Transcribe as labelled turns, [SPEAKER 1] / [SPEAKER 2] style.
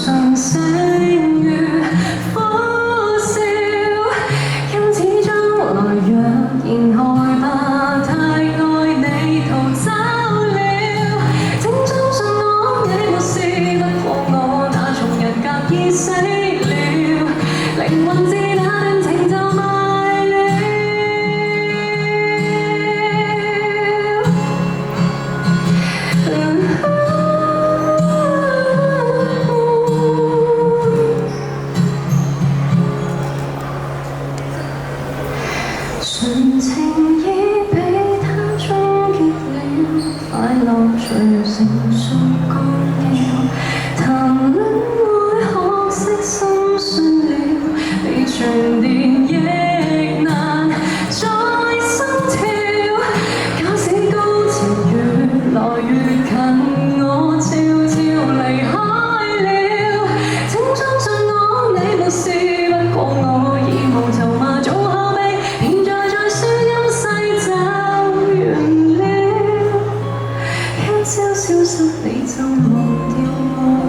[SPEAKER 1] 上升如火燒，因此將來若然害怕太愛你逃走了，請相信我，你沒事，不過我那從人格已死了，靈魂自那段情就賣了。純情已被他終結了，快樂隨成熟乾了，談戀愛學識心酸了，你傳電亦難再心跳，假使高潮越來越近，我悄悄離開了，請相信我，你沒事，不過我已無籌碼做後備，現在在說音勢就完了，一朝消失你就忘掉我。